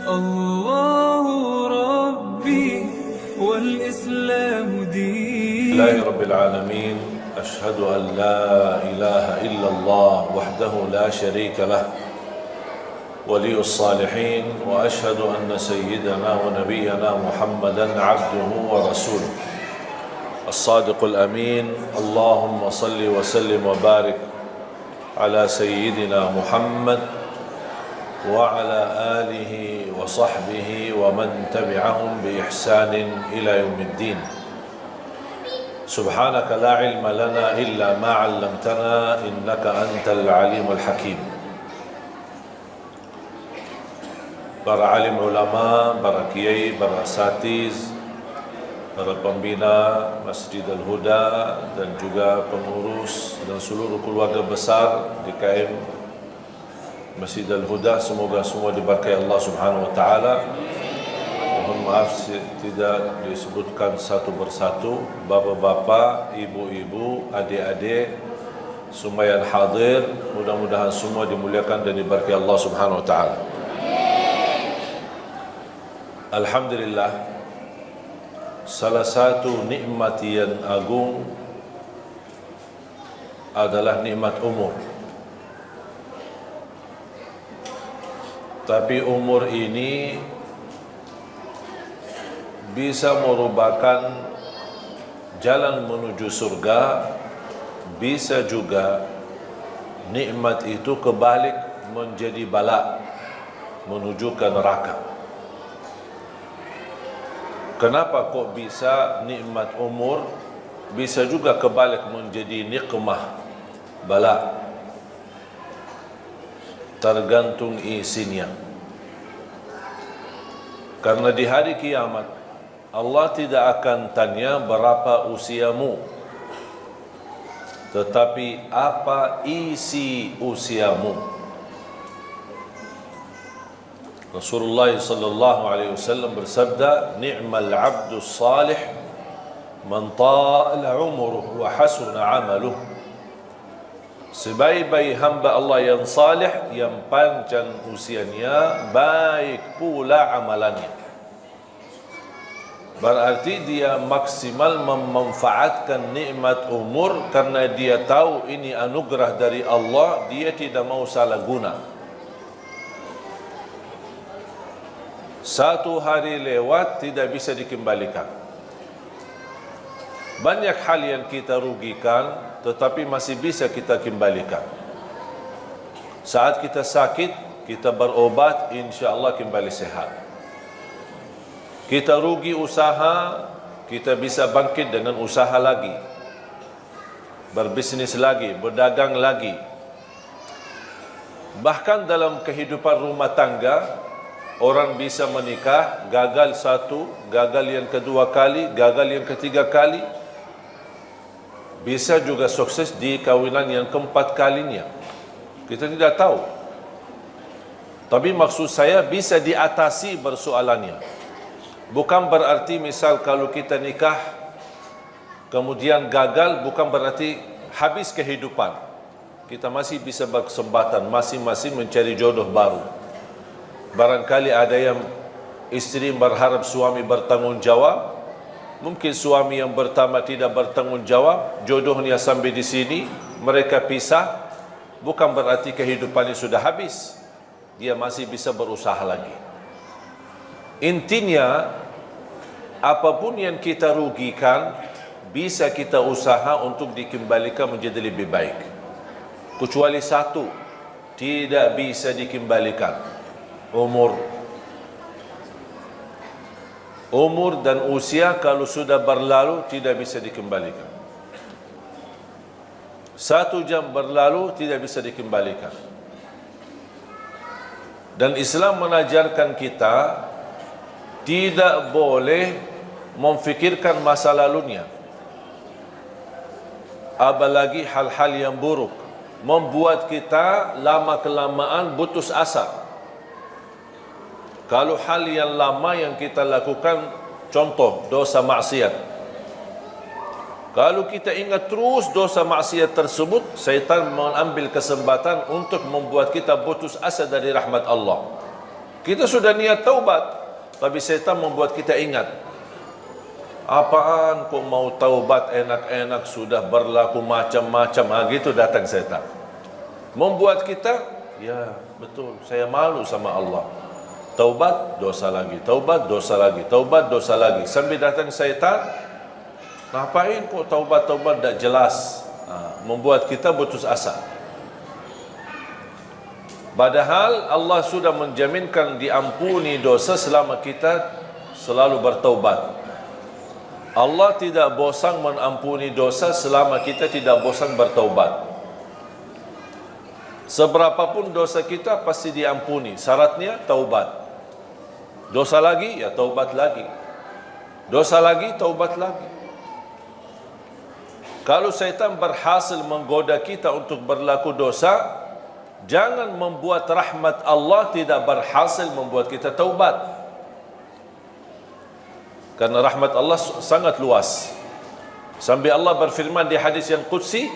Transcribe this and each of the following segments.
الله ربي والإسلام دين. لله رب العالمين، أشهد أن لا إله إلا الله وحده لا شريك له ولي الصالحين، وأشهد أن سيدنا ونبينا محمدا عبده ورسوله الصادق الأمين. اللهم صل وسلم وبارك على سيدنا محمد وعلى آله وصحبه ومن تبعهم بإحسان إلى يوم الدين. سبحانك لا علم لنا إلا ما علمتنا إنك أنت العليم الحكيم. Para alim ulama, para kiai, para asatiz, para pembina Masjid Al-Huda dan juga pengurus dan seluruh keluarga besar DKM Masjid Al-Huda, semoga semua diberkahi Allah Subhanahu wa taala. Mohon maaf tidak disebutkan satu persatu, bapak-bapak, ibu-ibu, adik-adik, semua yang hadir, mudah-mudahan semua dimuliakan dan diberkahi Allah Subhanahu wa taala. Alhamdulillah, salah satu nikmat yang agung adalah nikmat umur. Tapi umur ini bisa merupakan jalan menuju surga, bisa juga nikmat itu kebalik menjadi bala menuju ke neraka. Kenapa kok bisa nikmat umur bisa juga kebalik menjadi nikmah bala? Tergantung isinya. Karena di hari kiamat Allah tidak akan tanya berapa usiamu, tetapi apa isi usiamu. Rasulullah sallallahu alaihi wasallam bersabda, "Ni'mal 'abdu salih man ta'ala 'umruhu wa hasuna 'amaluhu." Sebaik-baik hamba Allah yang salih, yang panjang usianya, baik pula amalannya. Berarti dia maksimal memanfaatkan nikmat umur karena dia tahu ini anugerah dari Allah, dia tidak mau salah guna. Satu hari lewat tidak bisa dikembalikan. Banyak hal yang kita rugikan tetapi masih bisa kita kembalikan. Saat kita sakit, kita berobat, insya Allah kembali sehat. Kita rugi usaha, kita bisa bangkit dengan usaha lagi, berbisnis lagi, berdagang lagi. Bahkan dalam kehidupan rumah tangga, orang bisa menikah, gagal satu, gagal yang kedua kali, gagal yang ketiga kali. Bisa juga sukses di kawinan yang keempat kalinya. Kita tidak tahu. Tapi maksud saya bisa diatasi persoalannya. Bukan berarti misal kalau kita nikah kemudian gagal, bukan berarti habis kehidupan. Kita masih bisa berkesempatan masing-masing mencari jodoh baru. Barangkali ada yang istri berharap suami bertanggung jawab, mungkin suami yang pertama tidak bertanggung jawab, jodohnya sampai di sini, mereka pisah, bukan berarti kehidupannya sudah habis. Dia masih bisa berusaha lagi. Intinya, apapun yang kita rugikan, bisa kita usaha untuk dikembalikan menjadi lebih baik. Kecuali satu, tidak bisa dikembalikan. Umur dan usia kalau sudah berlalu tidak bisa dikembalikan. 1 jam berlalu tidak bisa dikembalikan. Dan Islam mengajarkan kita tidak boleh memfikirkan masa lalunya, apalagi hal-hal yang buruk, membuat kita lama-kelamaan putus asa. Kalau hal yang lama yang kita lakukan, contoh dosa maksiat, kalau kita ingat terus dosa maksiat tersebut, syaitan mengambil kesempatan untuk membuat kita putus asa dari rahmat Allah. Kita sudah niat taubat, tapi syaitan membuat kita ingat. Apaan kok mau taubat enak-enak, sudah berlaku macam-macam. Gitu datang syaitan. Membuat kita, ya betul, saya malu sama Allah. Taubat, dosa lagi. Taubat, dosa lagi. Taubat, dosa lagi. Sambil datang syaitan, ngapain kok taubat-taubat tak jelas. Membuat kita putus asa. Padahal Allah sudah menjaminkan diampuni dosa selama kita selalu bertaubat. Allah tidak bosan mengampuni dosa selama kita tidak bosan bertaubat. Seberapapun dosa kita pasti diampuni. Syaratnya taubat. Dosa lagi, ya taubat lagi. Dosa lagi, taubat lagi. Kalau syaitan berhasil menggoda kita untuk berlaku dosa, jangan membuat rahmat Allah tidak berhasil membuat kita taubat. Karena rahmat Allah sangat luas. Sampai Allah berfirman di hadis yang qudsi,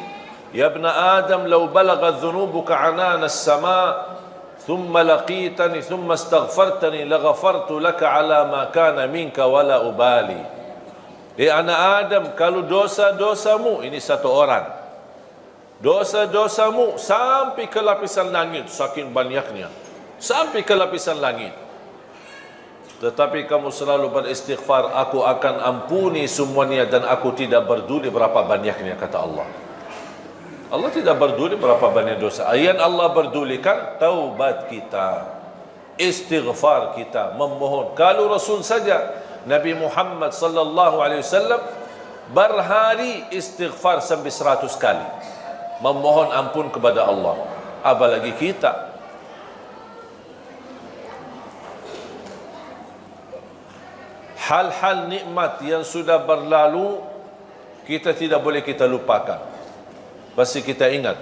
"Ya ibna Adam, law balaghat dhunubuka anana as-sama' thumma laqitani thumma astaghfartani laghafartu laka ala ma kana minka wala ubali." Anak Adam, kalau dosa-dosamu, ini satu orang, dosa-dosamu sampai ke lapisan langit, saking banyaknya, sampai ke lapisan langit, tetapi kamu selalu beristighfar, aku akan ampuni semuanya dan aku tidak peduli berapa banyaknya, kata Allah. Allah tidak peduli berapa banyak dosa. Yang Allah pedulikan taubat kita, istighfar kita, memohon. Kalau Rasul saja, Nabi Muhammad sallallahu alaihi wasallam berhari istighfar sampai 100 kali, memohon ampun kepada Allah. Apalagi kita. Hal-hal nikmat yang sudah berlalu kita tidak boleh kita lupakan. Pasti kita ingat.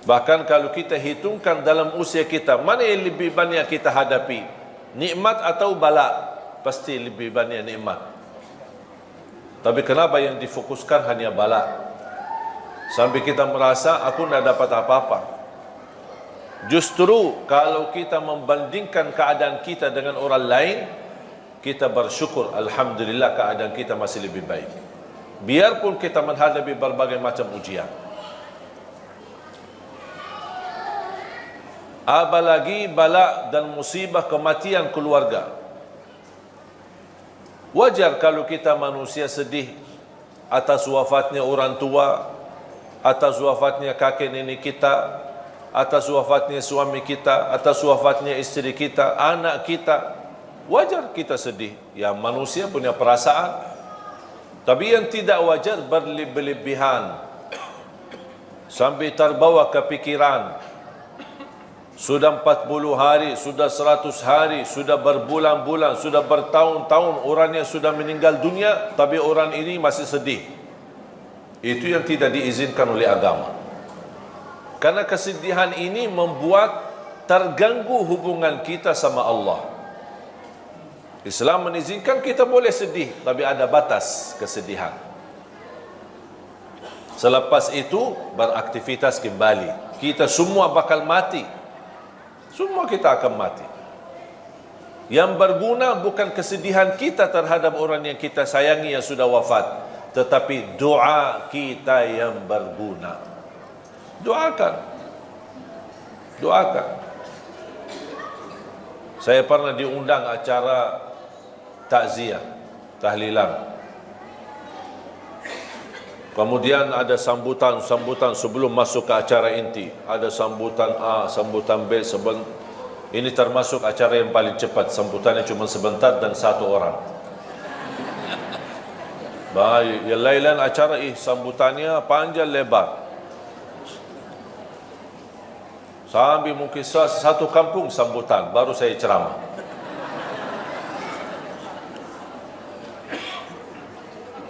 Bahkan kalau kita hitungkan dalam usia kita, mana yang lebih banyak kita hadapi? Nikmat atau bala? Pasti lebih banyak nikmat. Tapi kenapa yang difokuskan hanya bala? Sampai kita merasa aku tidak dapat apa-apa. Justru kalau kita membandingkan keadaan kita dengan orang lain, kita bersyukur, alhamdulillah keadaan kita masih lebih baik. Biarpun kita menghadapi berbagai macam ujian. Apalagi bala dan musibah kematian keluarga. Wajar kalau kita manusia sedih atas wafatnya orang tua, atas wafatnya kakek nenek kita, atas wafatnya suami kita, atas wafatnya istri kita, anak kita. Wajar kita sedih. Ya, manusia punya perasaan. Tapi yang tidak wajar berlebihan sampai terbawa kepikiran. Sudah 40 hari, sudah 100 hari, sudah berbulan-bulan, sudah bertahun-tahun orangnya sudah meninggal dunia, tapi orang ini masih sedih. Itu yang tidak diizinkan oleh agama. Karena kesedihan ini membuat terganggu hubungan kita sama Allah. Islam mengizinkan kita boleh sedih, tapi ada batas kesedihan. Selepas itu beraktivitas kembali. Kita semua bakal mati. Semua kita akan mati. Yang berguna bukan kesedihan kita terhadap orang yang kita sayangi yang sudah wafat, tetapi doa kita yang berguna. Doakan. Doakan. Saya pernah diundang acara takziah, tahlilan. Kemudian ada sambutan sebelum masuk ke acara inti. Ada sambutan A, sambutan B. Ini termasuk acara yang paling cepat. Sambutannya cuma sebentar dan satu orang. Baik, yang lain acara sambutannya panjang lebar. Sampai mungkin satu kampung sambutan, baru saya ceramah.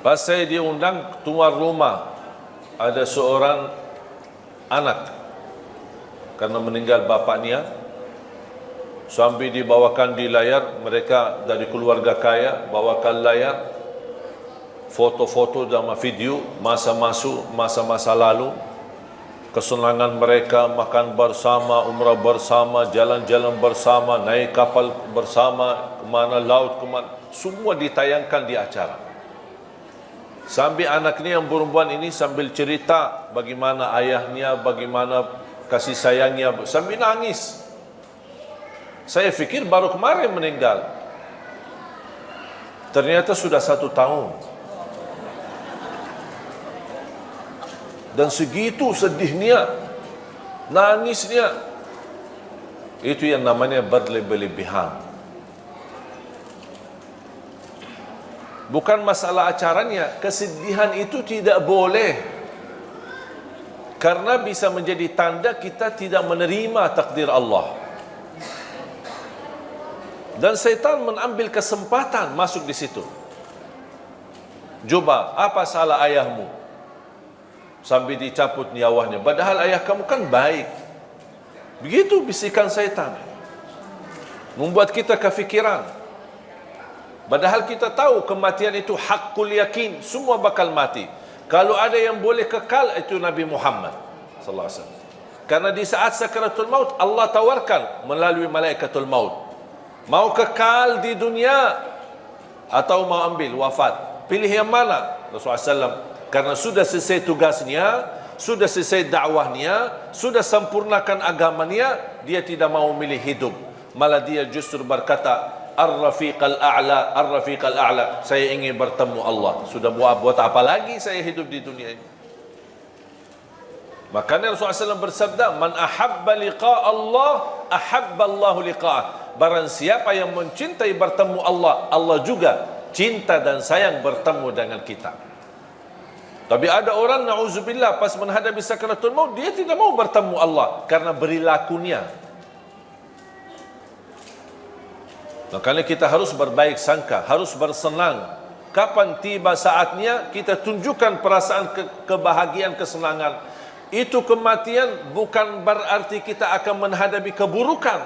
Pas saya diundang tuan rumah, ada seorang anak karena meninggal bapaknya, sambil dibawakan di layar, mereka dari keluarga kaya bawakan layar foto-foto dan video masa-masa lalu. kesenangan mereka, makan bersama, umrah bersama, jalan-jalan bersama, naik kapal bersama, kemana laut, kemana, semua ditayangkan di acara. Sambil anaknya yang perempuan ini sambil cerita bagaimana ayahnya, bagaimana kasih sayangnya, sambil nangis. Saya fikir baru kemarin meninggal. Ternyata sudah 1 tahun. Dan segitu sedihnya, nangisnya. Itu yang namanya berlebih-lebihan. Bukan masalah acaranya, kesedihan itu tidak boleh. Karena bisa menjadi tanda kita tidak menerima takdir Allah. Dan syaitan mengambil kesempatan masuk di situ. Coba, apa salah ayahmu? Sambil dicabut nyawanya. Padahal ayah kamu kan baik. Begitu bisikan syaitan. Membuat kita kefikiran. Padahal kita tahu kematian itu hakul yakin, semua bakal mati. Kalau ada yang boleh kekal, itu Nabi Muhammad sallallahu alaihi wasallam. Karena di saat sakaratul maut Allah tawarkan melalui malaikatul maut, mau kekal di dunia atau mau ambil wafat. Pilih yang mana? Rasulullah SAW, karena sudah selesai tugasnya, sudah selesai dakwahnya, sudah sempurnakan agamanya, dia tidak mau milih hidup. Malah dia justru berkata, Ar-Rafiq al-A'la, Ar-Rafiq al-A'la, saya ingin bertemu Allah. Sudah buat apa lagi saya hidup di dunia ini? Makanya Rasulullah SAW bersabda, Man ahabba liqa' Allah, ahabba Allahu liqa'ah. Barang siapa yang mencintai bertemu Allah, Allah juga cinta dan sayang bertemu dengan kita. Tapi ada orang, na'udzubillah, pas menghadapi sakaratul maut, dia tidak mau bertemu Allah karena perilakunya. Makanya kita harus berbaik sangka, harus bersenang. Kapan tiba saatnya kita tunjukkan perasaan kebahagiaan, kesenangan. Itu kematian bukan berarti kita akan menghadapi keburukan.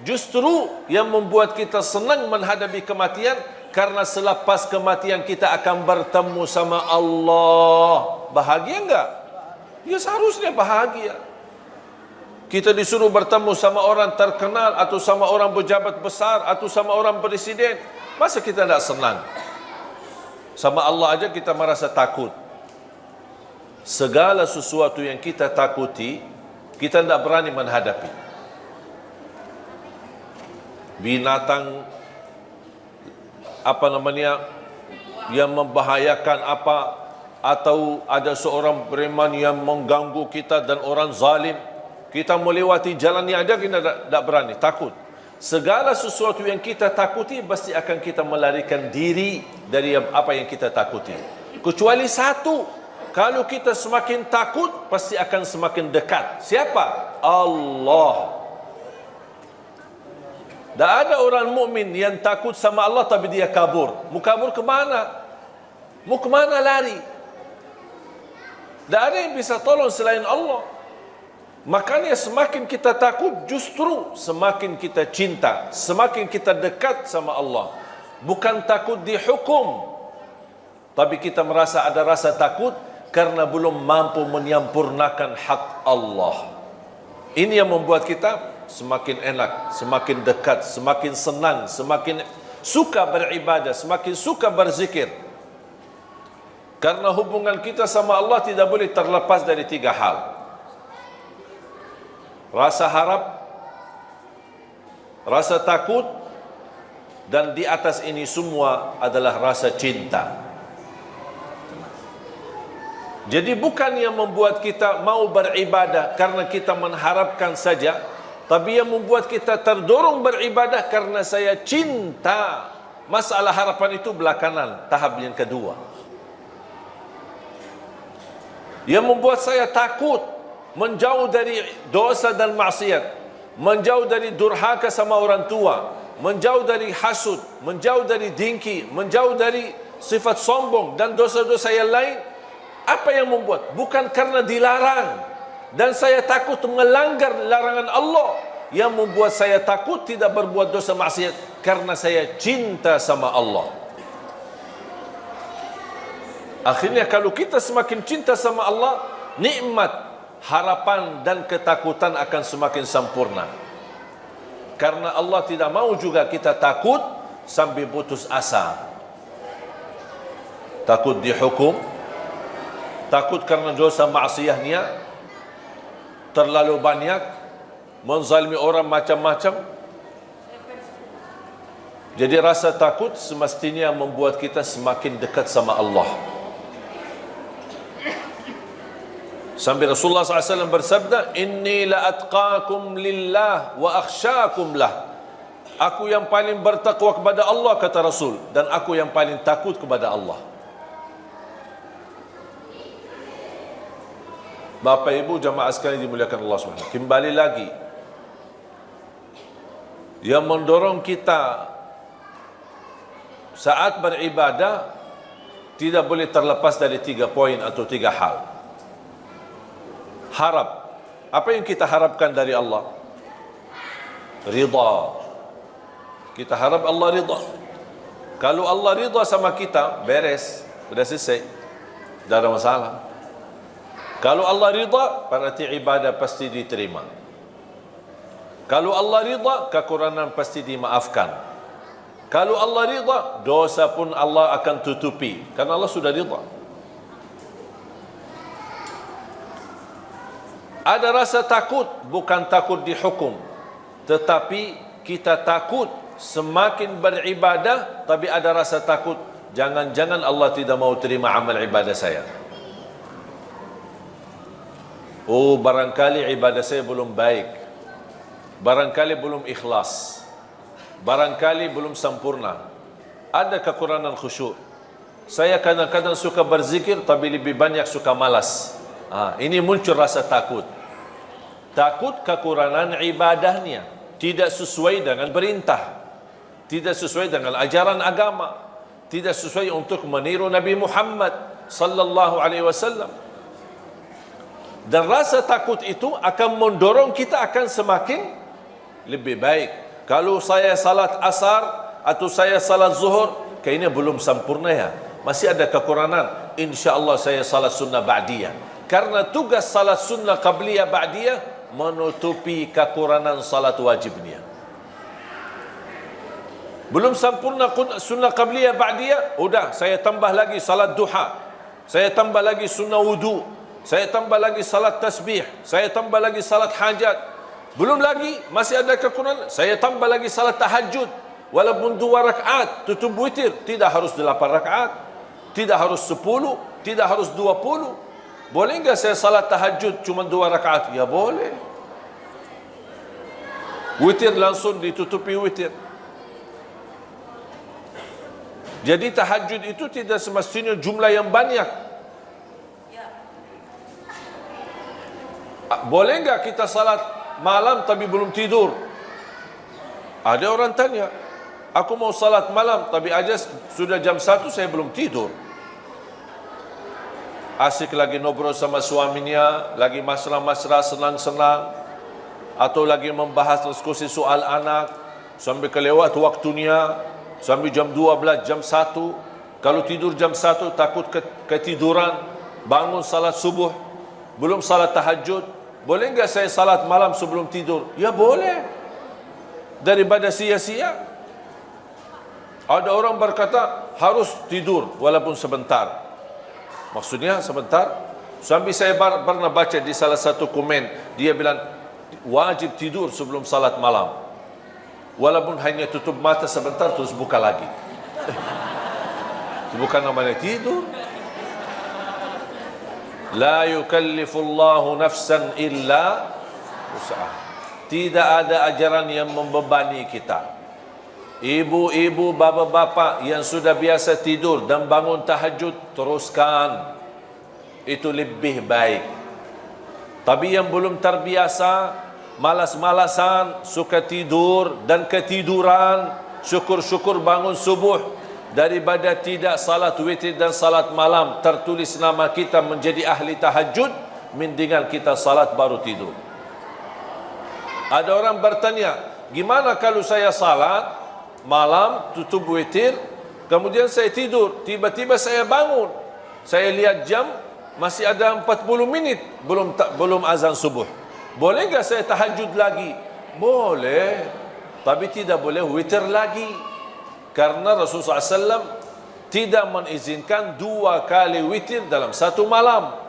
Justru yang membuat kita senang menghadapi kematian, karena selepas kematian kita akan bertemu sama Allah. Bahagia enggak? Ya seharusnya bahagia. Kita disuruh bertemu sama orang terkenal, atau sama orang pejabat besar, atau sama orang presiden. Masa kita tidak senang? Sama Allah aja kita merasa takut. Segala sesuatu yang kita takuti, kita tidak berani menghadapi. Binatang, yang membahayakan apa, atau ada seorang preman yang mengganggu kita dan orang zalim, kita melewati jalannya aja kita tidak berani, takut. Segala sesuatu yang kita takuti pasti akan kita melarikan diri dari apa yang kita takuti. Kecuali satu, kalau kita semakin takut pasti akan semakin dekat. Siapa? Allah. Tak ada orang mukmin yang takut sama Allah tapi dia kabur. Mau kabur ke mana? Mau ke mana lari? Tak ada yang bisa tolong selain Allah. Makanya semakin kita takut, justru semakin kita cinta, semakin kita dekat sama Allah. Bukan takut dihukum, tapi kita merasa ada rasa takut karena belum mampu menyempurnakan hak Allah. Ini yang membuat kita semakin enak, semakin dekat, semakin senang, semakin suka beribadah, semakin suka berzikir. Karena hubungan kita sama Allah tidak boleh terlepas dari 3 hal. Rasa harap, rasa takut, dan di atas ini semua adalah rasa cinta. Jadi bukan yang membuat kita mau beribadah karena kita mengharapkan saja, tapi yang membuat kita terdorong beribadah karena saya cinta. Masalah harapan itu belakangan, tahap yang kedua. Yang membuat saya takut, menjauh dari dosa dan maksiat, menjauh dari durhaka sama orang tua, menjauh dari hasud, menjauh dari dengki, menjauh dari sifat sombong dan dosa-dosa yang lain. Apa yang membuat? Bukan karena dilarang dan saya takut melanggar larangan Allah. Yang membuat saya takut tidak berbuat dosa maksiat karena saya cinta sama Allah. Akhirnya kalau kita semakin cinta sama Allah, nikmat harapan dan ketakutan akan semakin sempurna. Karena Allah tidak mau juga kita takut sampai putus asa. Takut dihukum, takut karena dosa maksiatnya terlalu banyak, menzalimi orang macam-macam. Jadi rasa takut semestinya membuat kita semakin dekat sama Allah. Sampai Rasulullah SAW bersabda, Inni la atqakum lillah wa akhsyakum lah. Aku yang paling bertakwa kepada Allah, kata Rasul, dan aku yang paling takut kepada Allah. Bapak Ibu jamaah sekalian dimuliakan Allah SWT, kembali lagi, yang mendorong kita saat beribadah tidak boleh terlepas dari 3 poin atau 3 hal. Harap. Apa yang kita harapkan dari Allah? Ridha. Kita harap Allah ridha. Kalau Allah ridha sama kita, beres, sudah selesai, tidak ada masalah. Kalau Allah ridha, berarti ibadah pasti diterima. Kalau Allah ridha, kekurangan pasti dimaafkan. Kalau Allah ridha, dosa pun Allah akan tutupi, karena Allah sudah ridha. Ada rasa takut, bukan takut dihukum, tetapi kita takut semakin beribadah, tapi ada rasa takut, jangan-jangan Allah tidak mau terima amal ibadah saya. Oh, barangkali ibadah saya belum baik, barangkali belum ikhlas, barangkali belum sempurna, ada kekurangan khusyuk. Saya kadang-kadang suka berzikir, tapi lebih banyak suka malas. Ini muncul rasa takut. Takut kekurangan ibadahnya, tidak sesuai dengan perintah, tidak sesuai dengan ajaran agama, tidak sesuai untuk meniru Nabi Muhammad sallallahu alaihi wasallam. Dan rasa takut itu akan mendorong kita akan semakin lebih baik. Kalau saya salat asar atau saya salat zuhur, kayaknya belum sempurna ya, masih ada kekurangan, insya-Allah saya salat sunnah ba'diyah. Karena tugas salat sunnah qabliyah ba'diyah menutupi kekurangan salat wajibnya. Belum sempurna sunnah qabliyah ba'diyah, udah saya tambah lagi salat duha, saya tambah lagi sunnah wudu, saya tambah lagi salat tasbih, saya tambah lagi salat hajat. Belum lagi, masih ada kekurangan, saya tambah lagi salat tahajud, walaupun 2 rakaat, tutup witir, tidak harus 8 rakaat, tidak harus 10, tidak harus 20. Boleh enggak saya salat tahajud cuma 2 rakaat? Ya boleh. Witir langsung ditutupi witir. Jadi tahajud itu tidak semestinya jumlah yang banyak. Boleh enggak kita salat malam tapi belum tidur? Ada orang tanya, aku mau salat malam tapi aja sudah jam 1 saya belum tidur. Asik lagi ngobrol sama suaminya, lagi mesra-mesra, senang-senang, atau lagi membahas diskusi soal anak, sampai kelewat waktunya, sampai jam 12, jam 1. Kalau tidur jam 1 takut ketiduran, bangun salat subuh, belum salat tahajud. Boleh enggak saya salat malam sebelum tidur? Ya boleh, daripada sia-sia. Ada orang berkata harus tidur walaupun sebentar. Maksudnya sebentar. Sampai saya pernah baca di salah satu komen, dia bilang wajib tidur sebelum salat malam, walaupun hanya tutup mata sebentar terus buka lagi. Itu bukan namanya tidur. La yukallifullahu nafsan illa wus'aha. Tidak ada ajaran yang membebani kita. Ibu-ibu, bapa-bapa yang sudah biasa tidur dan bangun tahajud, teruskan. Itu lebih baik. Tapi yang belum terbiasa, malas-malasan, suka tidur dan ketiduran, syukur-syukur bangun subuh, daripada tidak salat witir dan salat malam, tertulis nama kita menjadi ahli tahajud, mendingan kita salat baru tidur. Ada orang bertanya, gimana kalau saya salat malam, tutup witir, kemudian saya tidur, tiba-tiba saya bangun, saya lihat jam, masih ada 40 minit belum azan subuh. Boleh enggak saya tahajud lagi? Boleh, tapi tidak boleh witir lagi. Karena Rasulullah SAW tidak mengizinkan 2 kali witir dalam satu malam.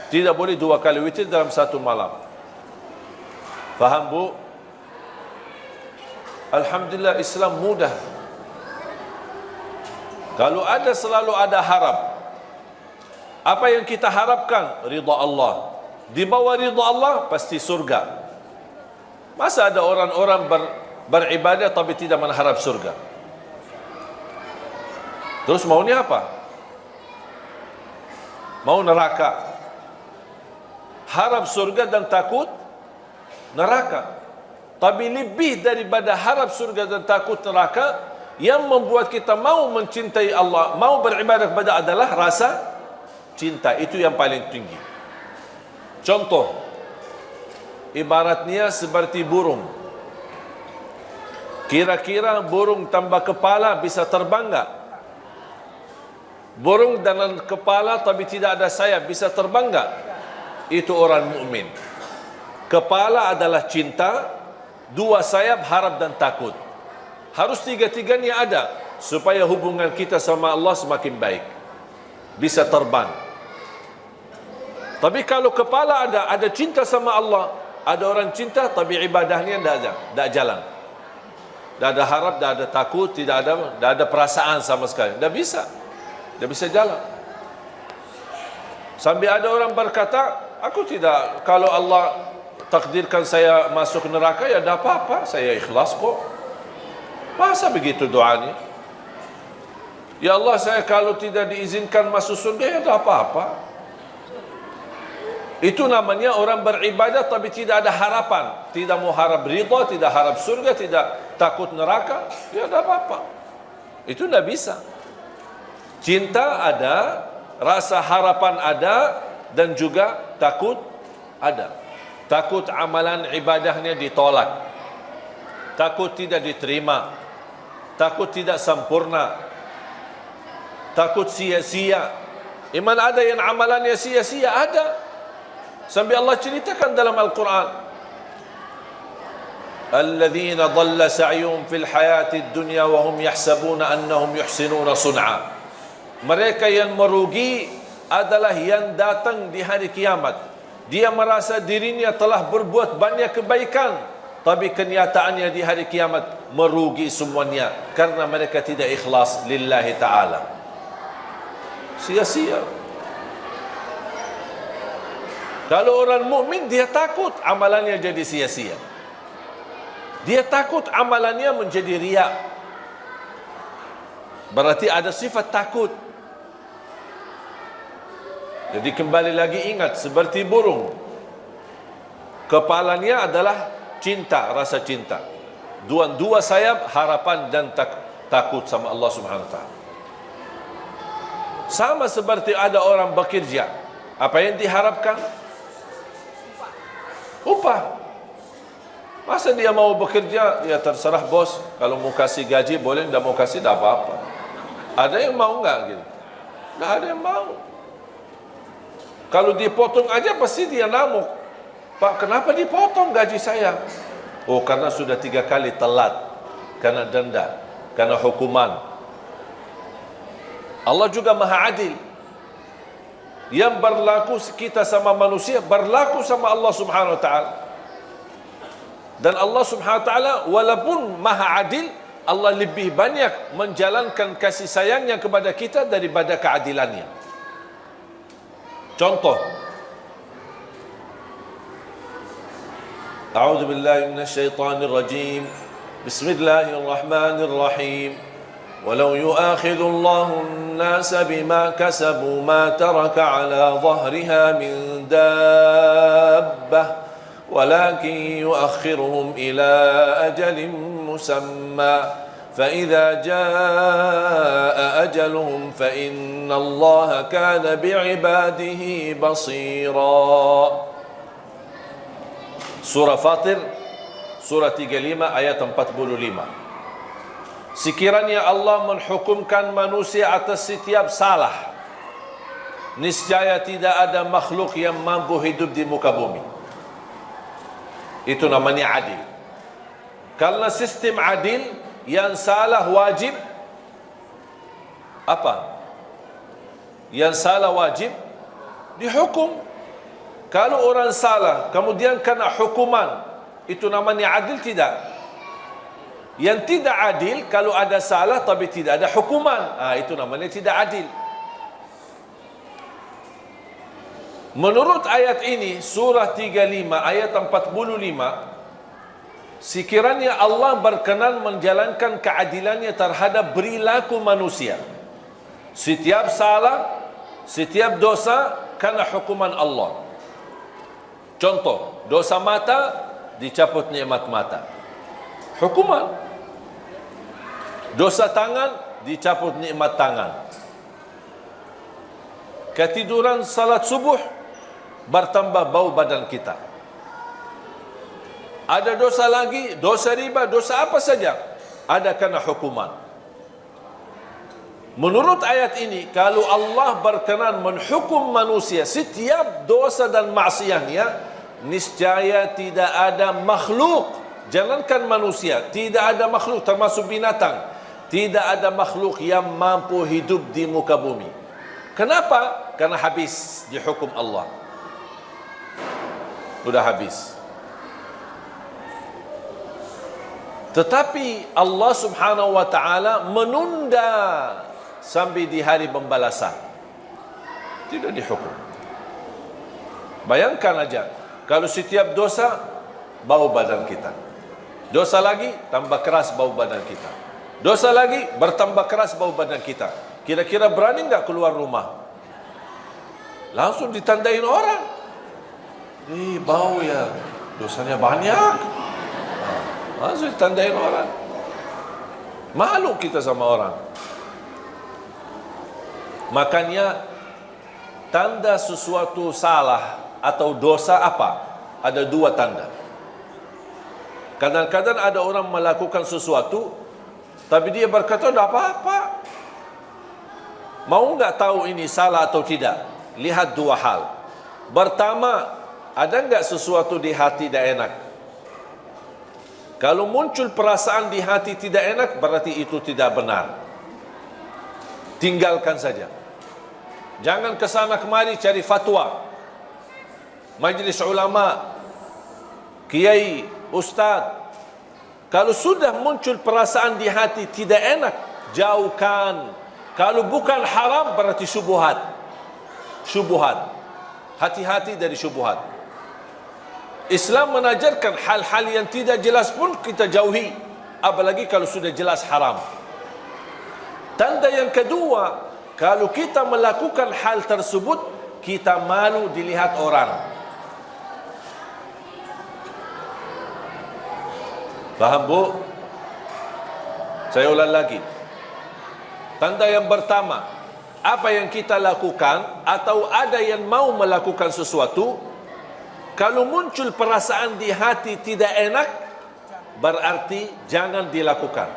Tidak boleh 2 kali witir dalam satu malam. Faham bu? Alhamdulillah, Islam mudah. Kalau ada, selalu ada harap. Apa yang kita harapkan? Ridha Allah. Di bawah ridha Allah pasti surga. Masa ada orang-orang beribadah tapi tidak mengharap surga? Terus maunya apa? Mau neraka. Harap surga dan takut neraka. Tapi lebih daripada harap surga dan takut neraka, yang membuat kita mau mencintai Allah, mau beribadah kepada adalah rasa cinta. Itu yang paling tinggi. Contoh, ibaratnya seperti burung. Kira-kira burung tanpa kepala bisa terbang enggak? Burung dengan kepala tapi tidak ada sayap bisa terbang enggak? Itu orang mukmin. Kepala adalah cinta, 2 sayap harap dan takut. Harus 3-tiganya ada supaya hubungan kita sama Allah semakin baik. Bisa terbang. Tapi kalau kepala ada cinta sama Allah, ada orang cinta tapi ibadahnya tidak jalan. Tidak ada harap, tidak ada takut, tidak ada perasaan sama sekali. Tidak bisa jalan. Sampai ada orang berkata, aku tidak, kalau Allah takdirkan saya masuk neraka, ya tidak apa-apa, saya ikhlas kok. Masa begitu doanya? Ya Allah, saya kalau tidak diizinkan masuk surga, ya tidak apa-apa. Itu namanya orang beribadah tapi tidak ada harapan. Tidak mau harap ridha, tidak harap surga, tidak takut neraka, ya tidak apa-apa. Itu tidak bisa. Cinta ada, rasa harapan ada, dan juga takut ada. Takut amalan ibadahnya ditolak, takut tidak diterima, takut tidak sempurna, takut sia-sia. Iman ada yang amalannya sia-sia, ada. Sampai Allah ceritakan dalam Al-Quran, alladzina dhalla sa'yuhum fil hayatid dunya wa hum yahsabuna annahum yuhsinuna sun'a. Mereka yang merugi adalah yang datang di hari kiamat. Dia merasa dirinya telah berbuat banyak kebaikan, tapi kenyataannya di hari kiamat merugi semuanya karena mereka tidak ikhlas lillahi ta'ala. Sia-sia. Kalau orang mukmin, dia takut amalannya jadi sia-sia. Dia takut amalannya menjadi riya. Berarti ada sifat takut. Jadi kembali lagi ingat, seperti burung, kepalanya adalah cinta, rasa cinta. Dua sayap harapan dan takut sama Allah Subhanahu wa taala. Sama seperti ada orang bekerja, apa yang diharapkan? Upah. Masa dia mau bekerja, ya terserah bos, kalau mau kasih gaji boleh, tidak mau kasih tidak apa-apa. Ada yang mau enggak gitu? Tidak ada yang mau. Kalau dipotong aja pasti dia ngamuk. Pak, kenapa dipotong gaji saya? Oh, karena sudah 3 kali telat, karena denda, karena hukuman. Allah juga Maha Adil. Yang berlaku kita sama manusia berlaku sama Allah Subhanahu wa taala. Dan Allah Subhanahu wa taala walaupun Maha Adil, Allah lebih banyak menjalankan kasih sayangnya kepada kita daripada keadilannya. Contoh, A'udzu billahi minasyaitonir rajim. Bismillahirrahmanirrahim. ولو يؤاخذ الله الناس بما كسبوا ما ترك على ظهرها من دابة ولكن يؤخرهم إلى أجل مسمى فإذا جاء أجلهم فإن الله كان بعباده بصيرا. Surah Fatir, surah 35 ayat 45. Sekiranya Allah menghukumkan manusia atas setiap salah, niscaya tidak ada makhluk yang mampu hidup di muka bumi. Itu namanya adil. Karena sistem adil, yang salah wajib apa? Yang salah wajib dihukum. Kalau orang salah kemudian kena hukuman, itu namanya adil? Tidak. Yang tidak adil, kalau ada salah tapi tidak ada hukuman, itu namanya tidak adil. Menurut ayat ini, surah 35 ayat 45, sekiranya Allah berkenan menjalankan keadilannya terhadap perilaku manusia, setiap salah, setiap dosa kena hukuman Allah. Contoh, dosa mata, dicabut nikmat mata, hukuman. Dosa tangan, dicabut nikmat tangan. Ketiduran salat subuh, bertambah bau badan kita. Ada dosa lagi, dosa riba, dosa apa saja, ada kena hukuman. Menurut ayat ini, kalau Allah berkenan menghukum manusia setiap dosa dan maksiatnya, niscaya tidak ada makhluk, jangankan manusia, tidak ada makhluk termasuk binatang, tidak ada makhluk yang mampu hidup di muka bumi. Kenapa? Karena habis dihukum Allah. Sudah habis. Tetapi Allah Subhanahu wa taala menunda sampai di hari pembalasan, tidak dihukum. Bayangkan aja, kalau setiap dosa bau badan kita, dosa lagi tambah keras bau badan kita, dosa lagi bertambah keras bau badan kita, kira-kira berani enggak keluar rumah? Langsung ditandain orang, bau ya, dosanya banyak. Langsung ditandain orang. Malu kita sama orang. Makanya tanda sesuatu salah atau dosa apa? Ada dua tanda. Kadang-kadang ada orang melakukan sesuatu tapi dia berkata tidak apa-apa. Mau enggak tahu ini salah atau tidak? Lihat dua hal. Pertama, ada enggak sesuatu di hati tidak enak? Kalau muncul perasaan di hati tidak enak, berarti itu tidak benar. Tinggalkan saja. Jangan kesana kemari cari fatwa. Majlis ulama, kiai, ustaz. Kalau sudah muncul perasaan di hati tidak enak, jauhkan. Kalau bukan haram, berarti syubhat. Syubhat. Hati-hati dari syubhat. Islam menajarkan hal-hal yang tidak jelas pun kita jauhi, apalagi kalau sudah jelas haram. Tanda yang kedua, kalau kita melakukan hal tersebut, kita malu dilihat orang. Faham bu? Saya ulang lagi. Tanda yang pertama, apa yang kita lakukan atau ada yang mau melakukan sesuatu, kalau muncul perasaan di hati tidak enak, berarti jangan dilakukan.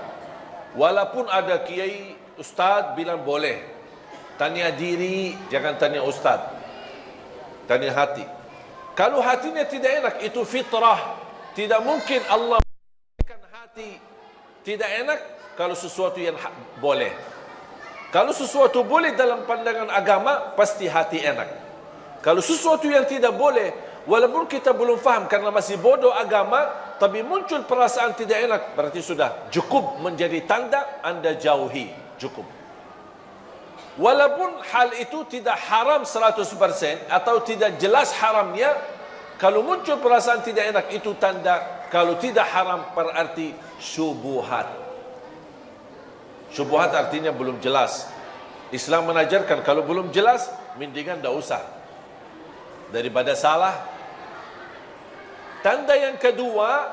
Walaupun ada kiai, ustaz bilang boleh. Tanya diri, jangan tanya ustaz. Tanya hati. Kalau hatinya tidak enak, itu fitrah. Tidak mungkin Allah memberikan hati tidak enak kalau sesuatu yang boleh. Kalau sesuatu boleh dalam pandangan agama, pasti hati enak. Kalau sesuatu yang tidak boleh, walaupun kita belum faham karena masih bodoh agama, tapi muncul perasaan tidak enak, berarti sudah cukup menjadi tanda Anda jauhi. Cukup. Walaupun hal itu tidak haram 100% atau tidak jelas haramnya, kalau muncul perasaan tidak enak, itu tanda kalau tidak haram berarti syubhat. Syubhat artinya belum jelas. Islam menajarkan kalau belum jelas, mendingan tidak usah. Daripada salah. Tanda yang kedua,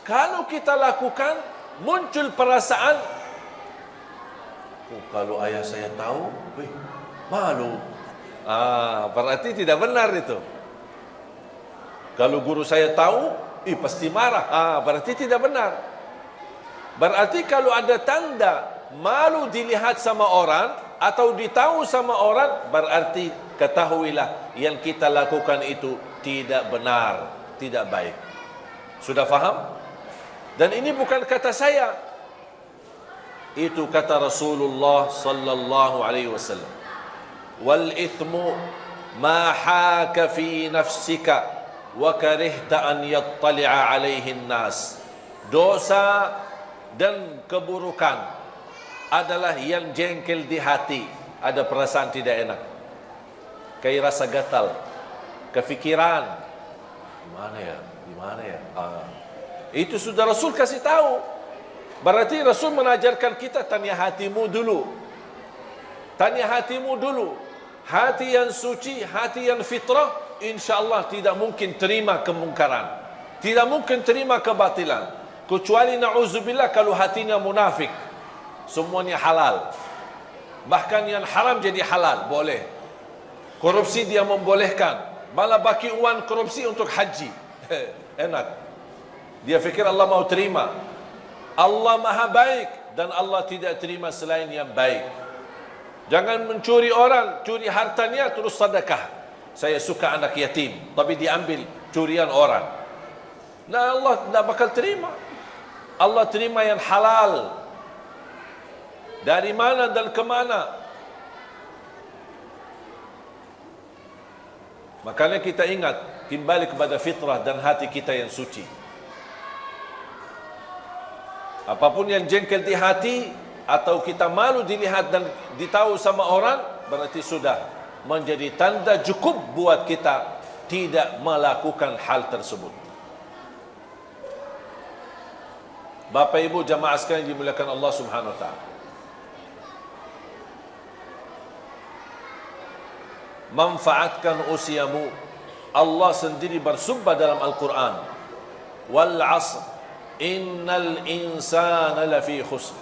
kalau kita lakukan, muncul perasaan, kalau ayah saya tahu, malu. Berarti tidak benar itu. Kalau guru saya tahu, pasti marah. Berarti tidak benar. Berarti kalau ada tanda malu dilihat sama orang, atau ditahu sama orang, berarti ketahuilah yang kita lakukan itu tidak benar, tidak baik. Sudah faham? Dan ini bukan kata saya, itu kata Rasulullah sallallahu alaihi wasallam. Wal ithmu ma haka fi nafsika wa karihta an yattali'a alaihi nas. Dosa dan keburukan adalah yang jengkel di hati, ada perasaan tidak enak, kayak rasa gatal, kefikiran, di mana ya? Itu sudah Rasul kasih tahu. Berarti Rasul mengajarkan kita, tanya hatimu dulu. Tanya hatimu dulu. Hati yang suci, hati yang fitrah, insya-Allah tidak mungkin terima kemungkaran, tidak mungkin terima kebatilan. Kecuali na'udzubillah kalau hatinya munafik, semuanya halal. Bahkan yang haram jadi halal, boleh. Korupsi dia membolehkan, malah bagi uang korupsi untuk haji. Enak. Dia fikir Allah mau terima. Allah maha baik dan Allah tidak terima selain yang baik. Jangan mencuri orang, curi hartanya terus sedekah. Saya suka anak yatim, tapi diambil curian orang. Nah, Allah tidak bakal terima. Allah terima yang halal. Dari mana dan kemana? Makanya kita ingat, kembali kepada fitrah dan hati kita yang suci. Apapun yang jengkel di hati atau kita malu dilihat dan ditahu sama orang, berarti sudah menjadi tanda cukup buat kita tidak melakukan hal tersebut. Bapak Ibu jamaah sekalian dimuliakan Allah Subhanahu wa taala. Manfaatkan usiamu. Allah sendiri bersumpah dalam Al-Quran, wal 'asr innal insana lafi khusr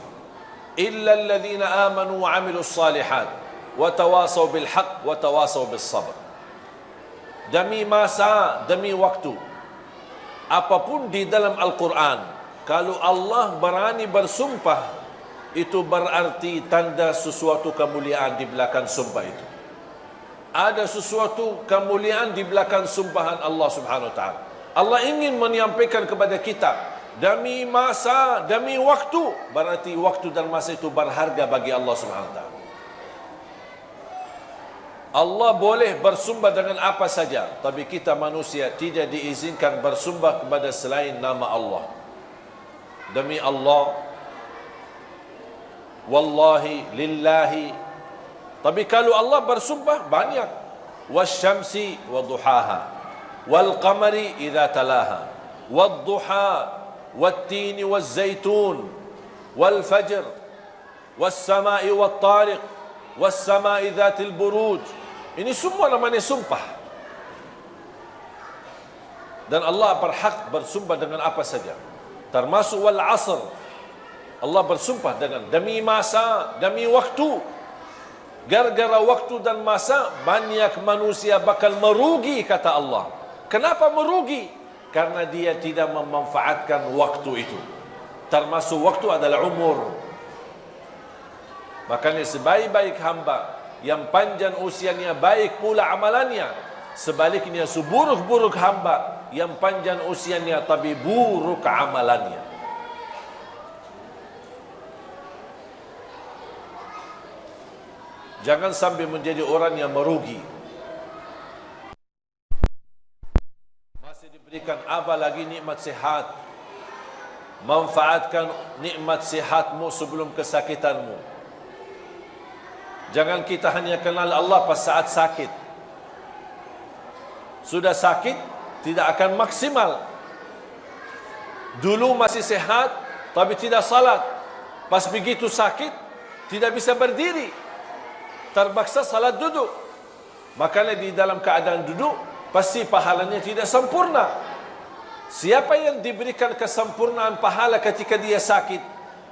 illa alladhina amanu wa 'amilus salihat wa tawasaw bil haqq wa tawasaw bis sabr. Demi masa, demi waktu, apapun di dalam Al-Quran, kalau Allah berani bersumpah, itu berarti tanda sesuatu kemuliaan di belakang sumpah itu. Ada sesuatu kemuliaan di belakang sumpahan Allah Subhanahu wa taala. Allah ingin menyampaikan kepada kita, demi masa, demi waktu, berarti waktu dan masa itu berharga bagi Allah Subhanahu wa taala. Allah boleh bersumpah dengan apa saja, tapi kita manusia tidak diizinkan bersumpah kepada selain nama Allah. Demi Allah, wallahi, lillahi. Tapi kalau Allah bersumpah banyak, wasyamsi wa duhaha, wal qamari idza talaha, wad duha, wat tini waz zaitun, wal fajr, was samai wat tariq, was samai dzatil buruj. Ini semua namanya sumpah. Dan Allah berhak bersumpah dengan apa saja, termasuk wal asr. Allah bersumpah dengan demi masa, demi waktu. Gara-gara waktu dan masa, banyak manusia bakal merugi, kata Allah. Kenapa merugi? Karena dia tidak memanfaatkan waktu itu. Termasuk waktu adalah umur. Makanya sebaik-baik hamba, yang panjang usianya baik pula amalannya. Sebaliknya seburuk-buruk hamba, yang panjang usianya tapi buruk amalannya. Jangan sampai menjadi orang yang merugi. Masih diberikan apa lagi nikmat sehat. Manfaatkan nikmat sehatmu sebelum kesakitanmu. Jangan kita hanya kenal Allah pas saat sakit. Sudah sakit, tidak akan maksimal. Dulu masih sehat, tapi tidak salat. Pas begitu sakit, tidak bisa berdiri, terpaksa salat duduk. Makanya di dalam keadaan duduk, pasti pahalanya tidak sempurna. Siapa yang diberikan kesempurnaan pahala ketika dia sakit?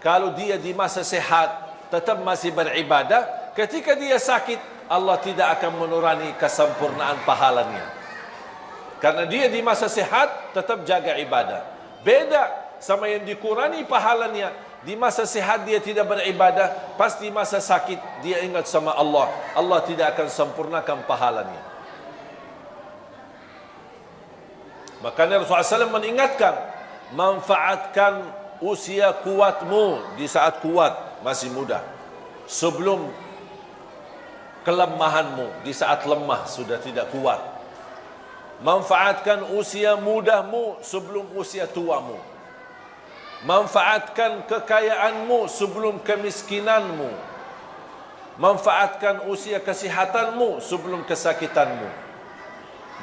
Kalau dia di masa sehat, tetap masih beribadah. Ketika dia sakit, Allah tidak akan menurani kesempurnaan pahalanya. Karena dia di masa sehat, tetap jaga ibadah. Beda sama yang dikurangi pahalanya Di masa sihat dia tidak beribadah, pasti masa sakit dia ingat sama Allah. Allah tidak akan sempurnakan pahalanya. Makanya Rasulullah SAW mengingatkan, manfaatkan usia kuatmu di saat kuat, masih muda, sebelum kelemahanmu di saat lemah, sudah tidak kuat. Manfaatkan usia mudamu sebelum usia tuamu. Manfaatkan kekayaanmu sebelum kemiskinanmu. Manfaatkan usia kesihatanmu sebelum kesakitanmu.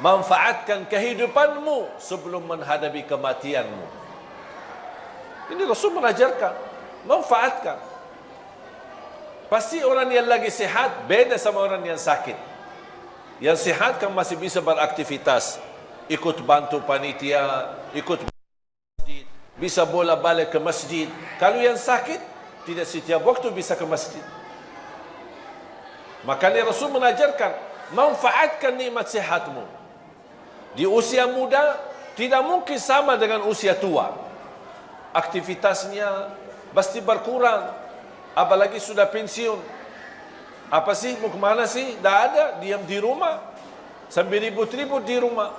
Manfaatkan kehidupanmu sebelum menghadapi kematianmu. Ini Rasul mengajarkan, manfaatkan. Pasti orang yang lagi sihat beda sama orang yang sakit. Yang sihat kan masih bisa beraktivitas, ikut bantu panitia, ikut masjid, bisa bola balik ke masjid. Kalau yang sakit, tidak setiap waktu bisa ke masjid. Makanya Rasul mengajarkan, manfaatkan nikmat sihatmu. Di usia muda tidak mungkin sama dengan usia tua. Aktivitasnya pasti berkurang, apalagi sudah pensiun. Apa sih, mau kemana sih? Dah ada, diam di rumah sambil ribut-ribut di rumah,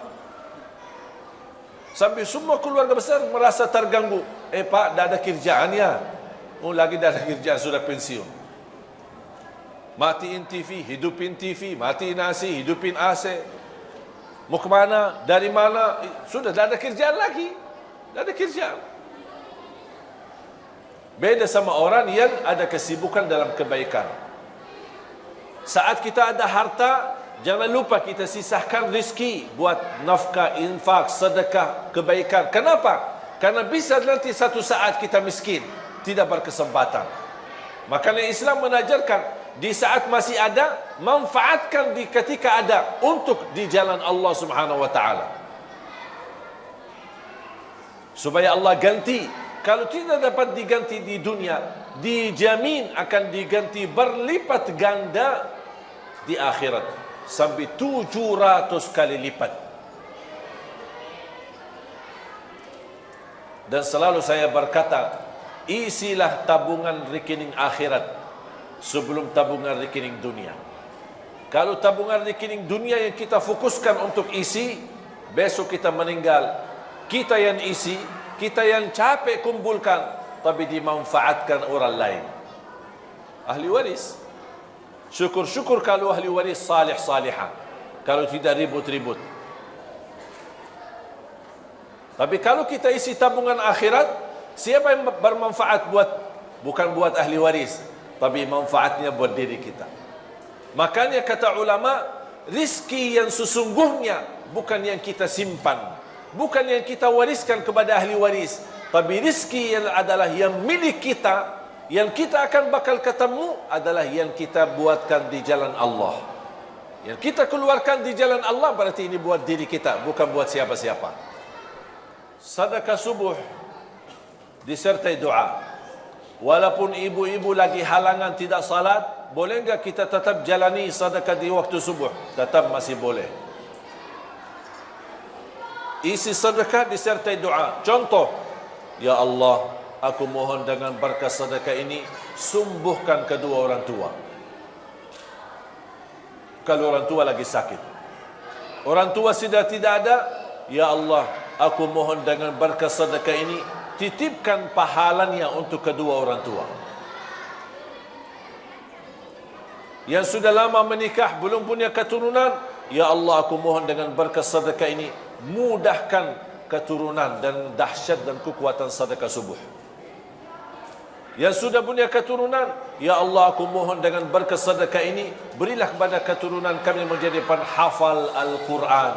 sambil semua keluarga besar merasa terganggu. Pak, dah ada kerjaan ya? Oh, lagi dah ada kerjaan, sudah pensiun. Matiin TV, hidupin TV, matiin AC, hidupin AC. Mau kemana? Dari mana? Sudah dah ada kerjaan lagi. Dah ada kerjaan. Beda sama orang yang ada kesibukan dalam kebaikan. Saat kita ada harta, jangan lupa kita sisahkan rezeki buat nafkah, infak, sedekah, kebaikan. Kenapa? Karena bisa nanti satu saat kita miskin, tidak berkesempatan. Makanya Islam mengajarkan, di saat masih ada, manfaatkan di ketika ada untuk di jalan Allah Subhanahu wa taala. Supaya Allah ganti. Kalau tidak dapat diganti di dunia, dijamin akan diganti berlipat ganda di akhirat, sampai 700 kali lipat. Dan selalu saya berkata, isilah tabungan rekening akhirat sebelum tabungan rekening dunia. Kalau tabungan rekening dunia yang kita fokuskan untuk isi, besok kita meninggal, kita yang isi, kita yang capek kumpulkan, tapi dimanfaatkan orang lain. Ahli waris, syukur-syukur kalau ahli waris salih-salihah, kalau tidak ribut-ribut. Tapi kalau kita isi tabungan akhirat, siapa yang bermanfaat bukan buat ahli waris, tapi manfaatnya buat diri kita. Makanya kata ulama, rizki yang sesungguhnya bukan yang kita simpan, bukan yang kita wariskan kepada ahli waris, tapi rizki yang adalah yang milik kita, yang kita akan bakal ketemu adalah yang kita buatkan di jalan Allah. Yang kita keluarkan di jalan Allah berarti ini buat diri kita, bukan buat siapa-siapa. Sedekah subuh disertai doa. Walaupun ibu-ibu lagi halangan tidak salat, boleh enggak kita tetap jalani sedekah di waktu subuh? Tetap masih boleh. Isi sedekah disertai doa. Contoh, ya Allah, aku mohon dengan berkah sedekah ini, sembuhkan kedua orang tua. Kalau orang tua lagi sakit, orang tua sudah tidak ada, ya Allah, aku mohon dengan berkah sedekah ini, titipkan pahalanya untuk kedua orang tua. Yang sudah lama menikah, belum punya keturunan, ya Allah, aku mohon dengan berkah sedekah ini, mudahkan keturunan dan dahsyat dan kekuatan sedekah subuh. Yang sudah punya keturunan, ya Allah, aku mohon dengan berkah sedekah ini, berilah kepada keturunan kami menjadi penghafal Al-Quran.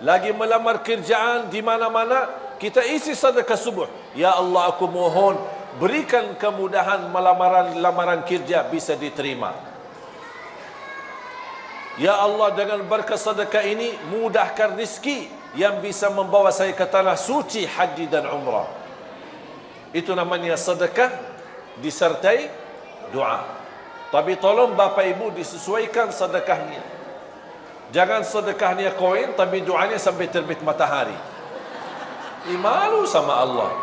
Lagi melamar kerjaan di mana-mana, kita isi sedekah subuh. Ya Allah, aku mohon berikan kemudahan lamaran kerja bisa diterima. Ya Allah, dengan berkah sedekah ini, mudahkan rizki yang bisa membawa saya ke tanah suci haji dan umrah. Itu namanya sedekah disertai doa. Tapi tolong Bapak Ibu disesuaikan sedekahnya. Jangan sedekahnya koin tapi doanya sampai terbit matahari. Malu sama Allah.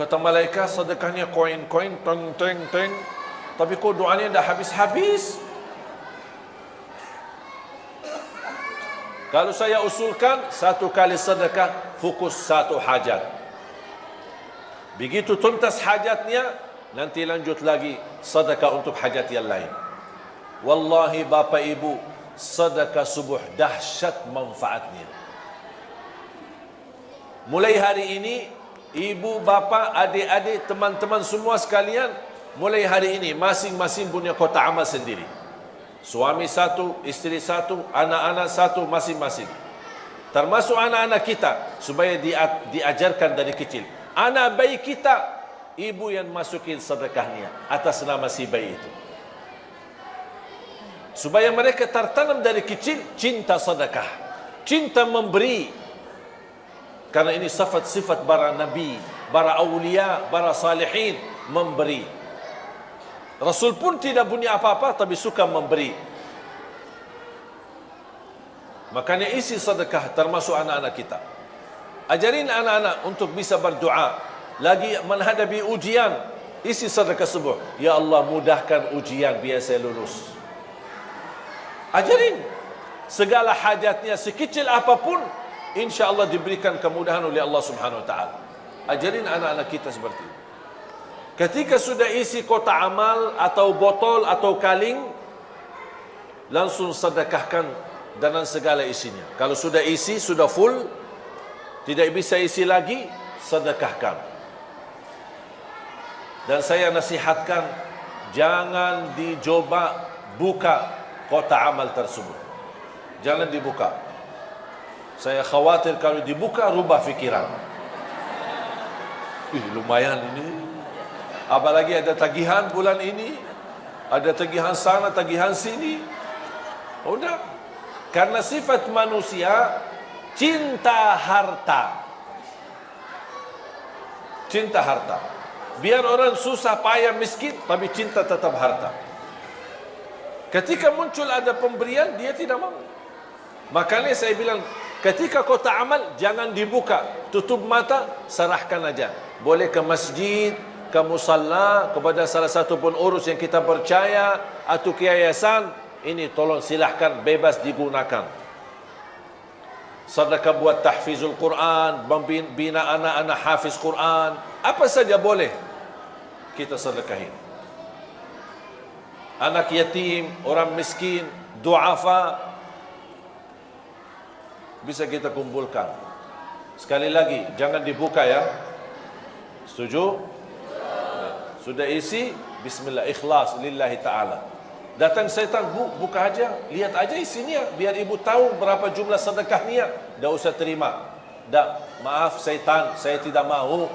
Kata malaikat, sedekahnya koin-koin, teng. Tapi kok doanya dah habis-habis. Kalau saya usulkan, 1 kali sedekah, fokus 1 hajat. Begitu tuntas hajatnya, nanti lanjut lagi sedekah untuk hajat yang lain. Wallahi bapa ibu, sedekah subuh dahsyat manfaatnya. Mulai hari ini, ibu, bapa, adik-adik, teman-teman semua sekalian, mulai hari ini masing-masing punya kotak amal sendiri. Suami 1, isteri 1, anak-anak 1 masing-masing. Termasuk anak-anak kita, supaya diajarkan dari kecil. Anak bayi kita, ibu yang masukin sedekahnya atas nama si bayi itu. Supaya mereka tertanam dari kecil cinta sedekah, cinta memberi. Karena ini sifat-sifat para nabi, para awliya, para salihin, memberi. Rasul pun tidak punya apa-apa, tapi suka memberi. Makanya isi sedekah termasuk anak-anak kita. Ajarin anak-anak untuk bisa berdoa. Lagi menghadapi ujian, isi sedekah subuh. Ya Allah, mudahkan ujian biar saya lulus. Ajarin. Segala hajatnya sekecil apapun, insya Allah diberikan kemudahan oleh Allah Subhanahu Wa Taala. Ajarin anak-anak kita seperti itu. Ketika sudah isi kotak amal atau botol atau kaling, langsung sedekahkan dengan segala isinya. Kalau sudah isi, sudah full, tidak bisa isi lagi, sedekahkan. Dan saya nasihatkan, jangan dicoba buka kotak amal tersebut. Jangan dibuka. Saya khawatir kalau dibuka, rubah fikiran. Lumayan ini. Apalagi ada tagihan bulan ini, ada tagihan sana, tagihan sini. Udah. Karena sifat manusia cinta harta. Cinta harta. Biar orang susah, payah, miskin, tapi cinta tetap harta. Ketika muncul ada pemberian, dia tidak mau. Makanya saya bilang, ketika kotak amal jangan dibuka, tutup mata, serahkan aja. Boleh ke masjid, ke musalla, kepada salah satu pengurus yang kita percaya, atau ke yayasan, ini tolong silahkan bebas digunakan. Sedekah buat tahfizul Quran, bina anak-anak hafiz Quran, apa saja boleh kita sedekahin. Anak yatim, orang miskin, duafa, bisa kita kumpulkan. Sekali lagi, jangan dibuka ya. Setuju? Sudah isi, bismillah, ikhlas lillahi ta'ala. Datang setan, buka aja, lihat aja isinya, biar ibu tahu berapa jumlah sedekahnya. Dah usah terima. Dah, maaf setan, saya tidak mau.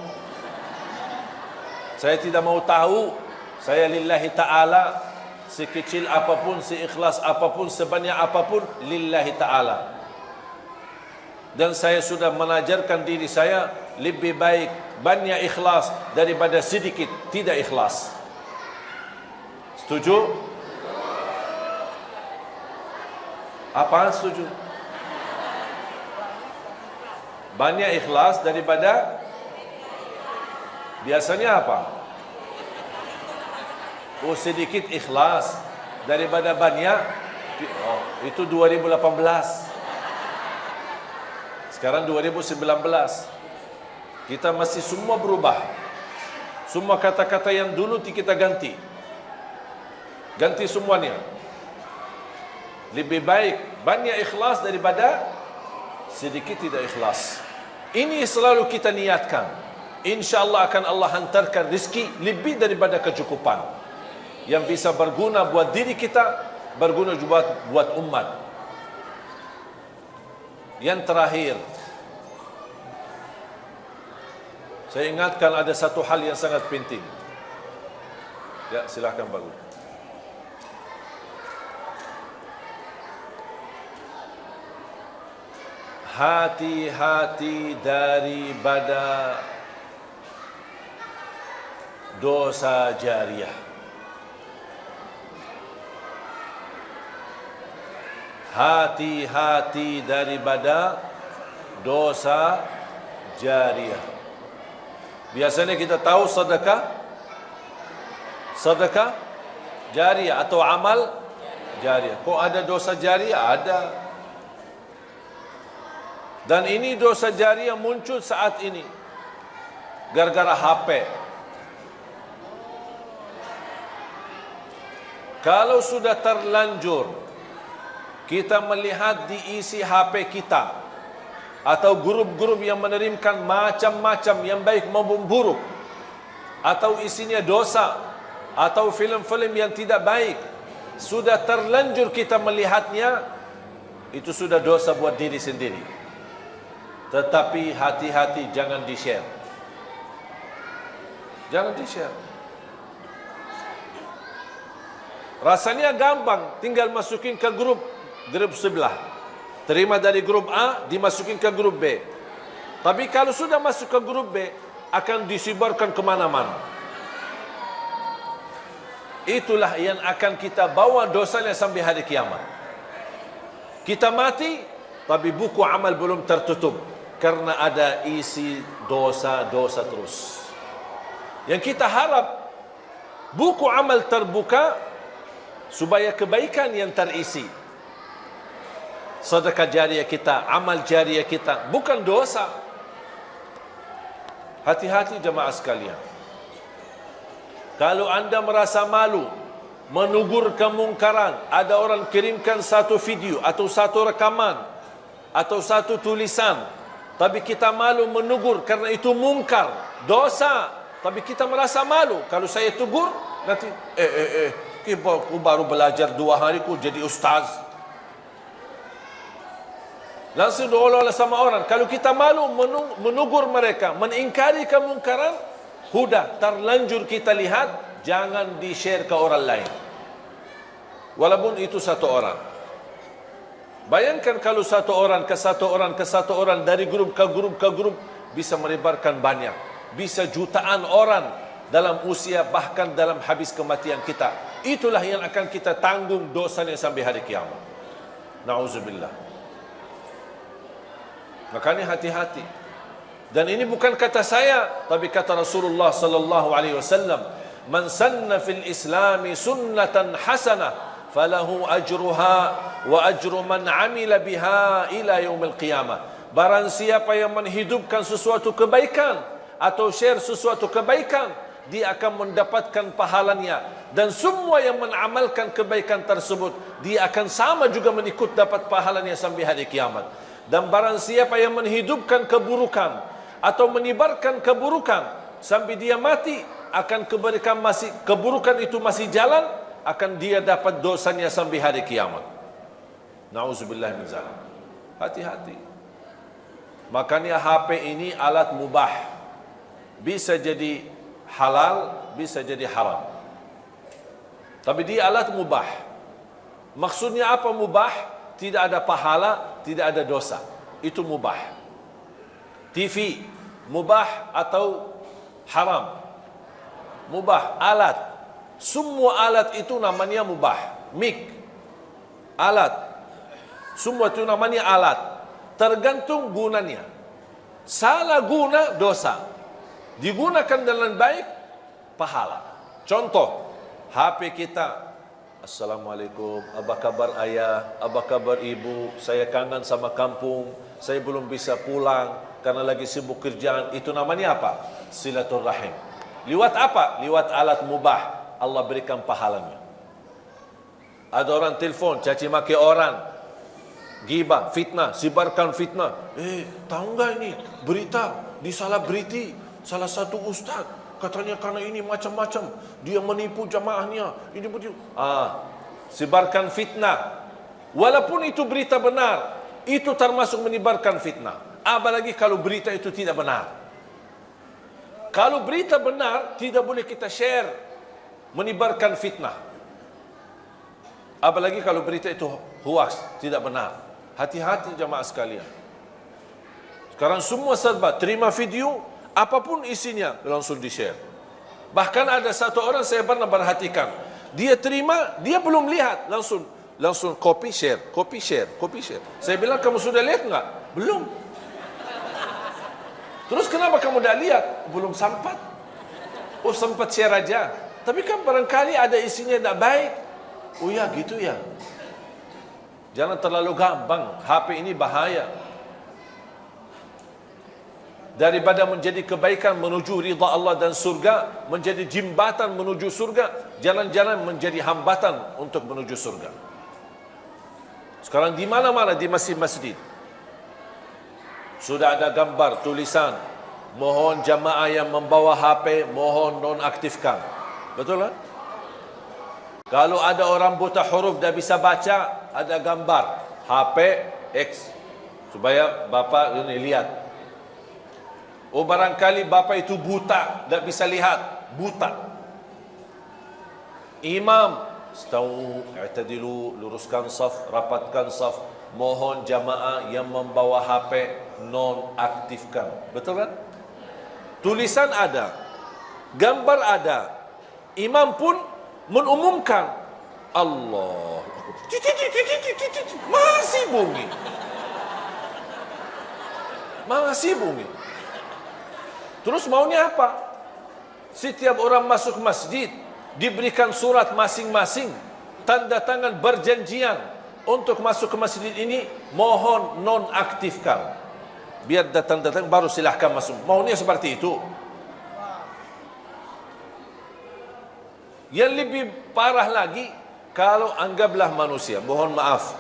Saya tidak mau tahu. Saya lillahi ta'ala, sekecil apapun, seikhlas apapun, sebanyak apapun, lillahi ta'ala. Dan saya sudah mengajarkan diri saya, lebih baik banyak ikhlas daripada sedikit tidak ikhlas. Setuju? Apaan setuju? Banyak ikhlas daripada biasanya apa? Oh, sedikit ikhlas daripada banyak. Oh, itu 2018. Sekarang 2019. Kita masih semua berubah. Semua kata-kata yang dulu kita ganti. Ganti semuanya. Lebih baik banyak ikhlas daripada sedikit tidak ikhlas. Ini selalu kita niatkan. InsyaAllah akan Allah hantarkan rezeki lebih daripada kecukupan, yang bisa berguna buat diri kita, berguna juga buat umat. Yang terakhir, saya ingatkan ada satu hal yang sangat penting. Ya, silakan Pak Guru. Hati-hati daripada dosa jariah. Hati-hati daripada dosa jariah. Biasanya kita tahu sedekah jariah atau amal jariah. Kok ada dosa jariah? Ada. Dan ini dosa jariah muncul saat ini gara-gara HP. Kalau sudah terlanjur kita melihat diisi HP kita atau grup-grup yang menerimkan macam-macam yang baik maupun buruk, atau isinya dosa, atau filem-filem yang tidak baik, sudah terlanjur kita melihatnya, itu sudah dosa buat diri sendiri. Tetapi hati-hati, jangan di-share. Jangan di-share. Rasanya gampang, tinggal masukin ke grup sebelah. Terima dari grup A, dimasukin ke grup B. Tapi kalau sudah masuk ke grup B, akan disebarkan kemana-mana. Itulah yang akan kita bawa dosanya sampai hari kiamat. Kita mati, tapi buku amal belum tertutup, karena ada isi dosa-dosa terus. Yang kita harap, buku amal terbuka, supaya kebaikan yang terisi, sedekah jariah kita, amal jariah kita, bukan dosa. Hati-hati jemaah sekalian. Kalau anda merasa malu menegur kemungkaran, ada orang kirimkan satu video atau satu rekaman atau satu tulisan, tapi kita malu menegur karena itu mungkar, dosa, tapi kita merasa malu. Kalau saya tegur, nanti aku baru belajar 2 hari ku jadi ustaz. Langsung diolah sama orang. Kalau kita malu menegur mereka, mengingkari kemungkaran, sudah terlanjur kita lihat, jangan di-share ke orang lain. Walaupun itu satu orang. Bayangkan kalau satu orang ke satu orang ke satu orang, dari grup ke grup ke grup, bisa menyebarkan banyak. Bisa jutaan orang dalam usia, bahkan dalam habis kematian kita. Itulah yang akan kita tanggung dosanya sampai hari kiamat. Na'udzubillah. Makanya hati-hati. Dan ini bukan kata saya, tapi kata Rasulullah sallallahu alaihi wasallam, "Man sanna fil Islami sunnatan hasanah, falahu ajruha wa ajru man 'amila biha ila yaumil qiyamah." Barang siapa yang menghidupkan sesuatu kebaikan atau share sesuatu kebaikan, dia akan mendapatkan pahalanya. Dan semua yang mengamalkan kebaikan tersebut, dia akan sama juga mengikut dapat pahalanya sampai hari kiamat. Dan barang siapa yang menghidupkan keburukan atau menyebarkan keburukan sampai dia mati, akan keburukan itu masih jalan, akan dia dapat dosanya sampai hari kiamat. Na'udzubillah min zalik. Hati-hati. Makanya HP ini alat mubah. Bisa jadi halal, bisa jadi haram. Tapi dia alat mubah. Maksudnya apa mubah? Tidak ada pahala, tidak ada dosa. Itu mubah. TV, mubah atau haram? Mubah, alat. Semua alat itu namanya mubah. Mic, alat. Semua itu namanya alat. Tergantung gunanya. Salah guna, dosa. Digunakan dengan baik, pahala. Contoh, HP kita, "Assalamualaikum, apa kabar ayah, apa kabar ibu, saya kangen sama kampung, saya belum bisa pulang karena lagi sibuk kerjaan." Itu namanya apa? Silaturrahim. Lewat apa? Lewat alat mubah, Allah berikan pahalanya. Ada orang telefon, caci maki orang, gibah, fitnah, sebarkan fitnah. Tahu nggak ini berita di Salabriti, salah satu ustaz katanya karena ini macam-macam, dia menipu jamaahnya, ini begitu. Sebarkan fitnah. Walaupun itu berita benar, itu termasuk menyebarkan fitnah. Apalagi kalau berita itu tidak benar. Kalau berita benar, tidak boleh kita share, menyebarkan fitnah. Apalagi kalau berita itu hoax, tidak benar. Hati-hati jamaah sekalian. Sekarang semua serba, terima video, apapun isinya, langsung di-share. Bahkan ada satu orang saya pernah perhatikan, dia terima, dia belum lihat, langsung copy share, copy share, copy share. Saya bilang, kamu sudah lihat enggak? Belum. Terus kenapa kamu dah lihat? Belum sempat. Oh, sempat share aja. Tapi kan barangkali ada isinya tak baik. Oh ya, gitu ya. Jangan terlalu gampang. HP ini bahaya. Daripada menjadi kebaikan menuju ridha Allah dan surga, menjadi jembatan menuju surga, jalan-jalan menjadi hambatan untuk menuju surga. Sekarang di mana-mana di masjid-masjid sudah ada gambar, tulisan, mohon jamaah yang membawa HP, mohon nonaktifkan. Betul tak? Kalau ada orang buta huruf dah bisa baca, ada gambar HP X supaya bapa ini lihat. Oh, barangkali bapa itu buta, tak bisa lihat, buta. Imam, stau, i'tadilu, luruskan saf, rapatkan saf, mohon jamaah yang membawa HP nonaktifkan. Betul kan? Tulisan ada, gambar ada, imam pun mengumumkan. Allah, masih bunyi, masih bunyi. Terus maunya apa? Setiap orang masuk masjid diberikan surat masing-masing, tanda tangan berjanjian untuk masuk ke masjid ini, mohon nonaktifkan. Biar datang-datang baru silahkan masuk. Maunya seperti itu. Yang lebih parah lagi, kalau anggaplah manusia, mohon maaf,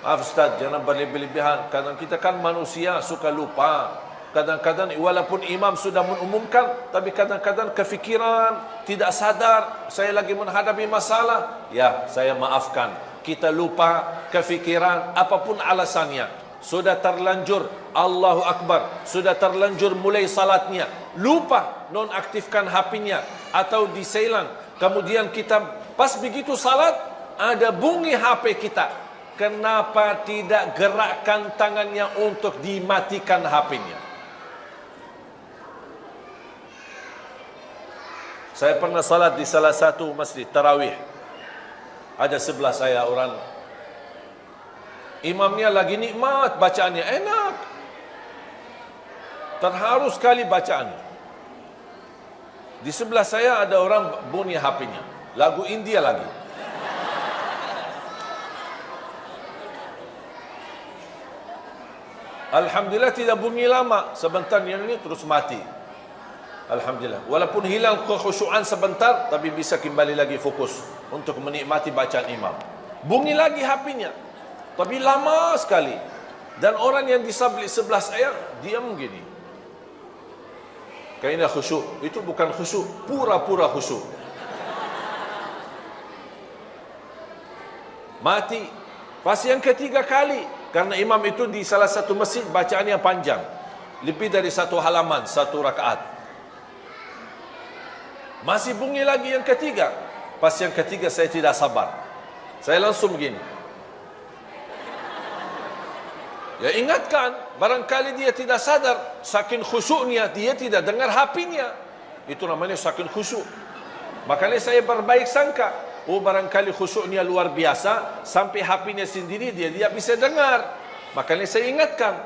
Ustaz, jangan berlebih-lebihan. Kadang kita kan manusia, suka lupa. Kadang-kadang walaupun imam sudah mengumumkan, tapi kadang-kadang kefikiran, tidak sadar, saya lagi menghadapi masalah. Ya, saya maafkan. Kita lupa, kefikiran, apapun alasannya. Sudah terlanjur, Allahu Akbar, sudah terlanjur mulai salatnya, lupa nonaktifkan HP-nya atau di silent. Kemudian kita pas begitu salat, ada bunyi HP kita. Kenapa tidak gerakkan tangannya untuk dimatikan HP-nya? Saya pernah salat di salah satu masjid tarawih. Ada sebelah saya orang, imamnya lagi nikmat bacaannya, enak, terharu sekali bacaannya. Di sebelah saya ada orang bunyi HP-nya, lagu India lagi. Alhamdulillah tidak bunyi lama, sebentar yang ini terus mati. Alhamdulillah. Walaupun hilang kekhusyuan sebentar, tapi bisa kembali lagi fokus untuk menikmati bacaan imam. Bunyi lagi HP-nya, tapi lama sekali. Dan orang yang di sebelah saya diam gini. Kayaknya khusyuk. Itu bukan khusyuk, pura-pura khusyuk. Mati. Pas yang ketiga kali, karena imam itu di salah satu masjid bacaannya panjang, lebih dari satu halaman, satu rakaat. Masih bunyi lagi yang ketiga. Pas yang ketiga saya tidak sabar. Saya langsung begini. Ya, ingatkan, barangkali dia tidak sadar, saking khusyuknya dia tidak dengar HP-nya. Itu namanya saking khusyuk. Makanya saya berbaik sangka, oh barangkali khusyuknya luar biasa, sampai HP-nya sendiri dia tidak bisa dengar. Makanya saya ingatkan.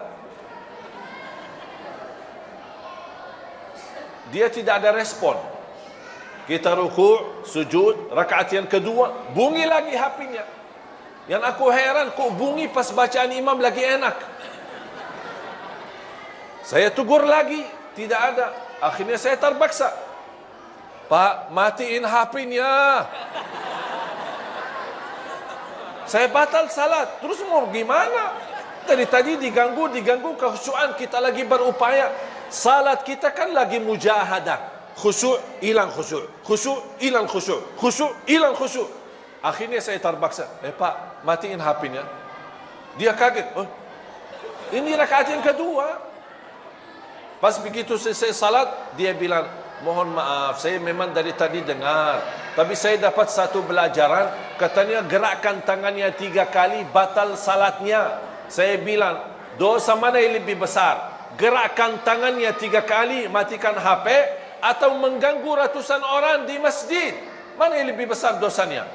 Dia tidak ada respon. Kita ruku', sujud, rakaat yang kedua, bunyi lagi HP-nya. Yang aku heran, kok bunyi pas bacaan imam lagi enak. Saya tegur lagi, tidak ada. Akhirnya saya terpaksa, Pak, matiin HP-nya. Saya batal salat. Terus mau gimana? Tadi diganggu kekhusyuan, kita lagi berupaya. Salat kita kan lagi mujahadah. Khusyuk, hilang khusyuk. Khusyuk, hilang khusyuk. Khusyuk, hilang khusyuk. Akhirnya saya terpaksa, Pak, matiin HP-nya. Dia kaget. Oh, ini rakaat yang kedua. Pas begitu selesai salat, dia bilang, mohon maaf, saya memang dari tadi dengar, tapi saya dapat satu pelajaran, katanya gerakkan tangannya 3 kali, batal salatnya. Saya bilang, dosa mana yang lebih besar? Gerakkan tangannya 3 kali, matikan HP, atau mengganggu ratusan orang di masjid? Mana yang lebih besar dosanya?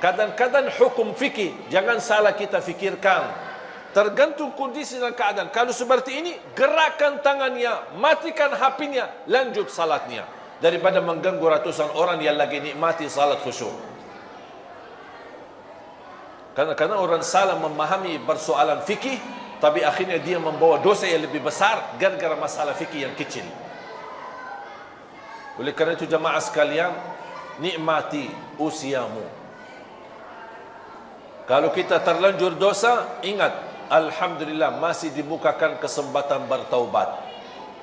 Kadang-kadang hukum fikih, jangan salah kita fikirkan. Tergantung kondisi dan keadaan. Kalau seperti ini, gerakkan tangannya, matikan HP-nya, lanjut salatnya. Daripada mengganggu ratusan orang yang lagi nikmati salat khusyuk. Karena orang salah memahami persoalan fikih, tapi akhirnya dia membawa dosa yang lebih besar gara-gara masalah fikih yang kecil. Oleh kerana itu jamaah sekalian, nikmati usiamu. Kalau kita terlanjur dosa, ingat, alhamdulillah masih dibukakan kesempatan bertaubat.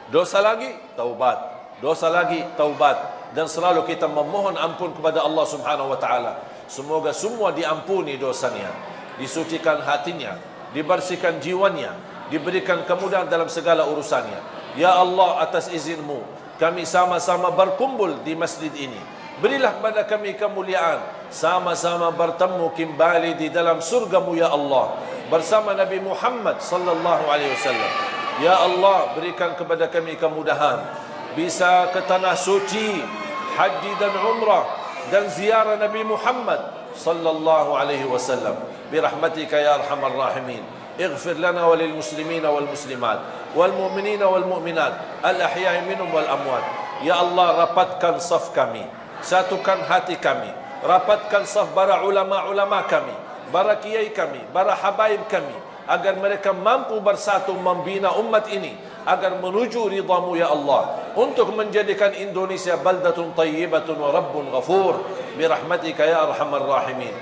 Dosa lagi, taubat. Dosa lagi, taubat. Dan selalu kita memohon ampun kepada Allah Subhanahu wa taala. Semoga semua diampuni dosanya, disucikan hatinya, dibersihkan jiwanya, diberikan kemudahan dalam segala urusannya. Ya Allah, atas izinmu kami sama-sama berkumpul di masjid ini. Berilah kepada kami kemuliaan, sama-sama bertemu kembali di dalam surgamu ya Allah, bersama Nabi Muhammad sallallahu alaihi wasallam. Ya Allah, berikan kepada kami kemudahan bisa ke tanah suci, haji dan umrah dan ziarah Nabi Muhammad sallallahu alaihi wasallam. Birahmatika ya arhamar rahimin. اغفر لنا وللمسلمين والمسلمات والمؤمنين والمؤمنات الأحياء منهم والأموات. Ya Allah, rapatkan saf kami, satukan hati kami, rapatkan saf para ulama-ulama kami, para kiai kami, para habaib kami, agar mereka mampu bersatu membina umat ini agar menuju ridhamu ya Allah, untuk menjadikan Indonesia baldatun tayyibatun wa rabbun ghafur birahmatika ya arhamar rahimin.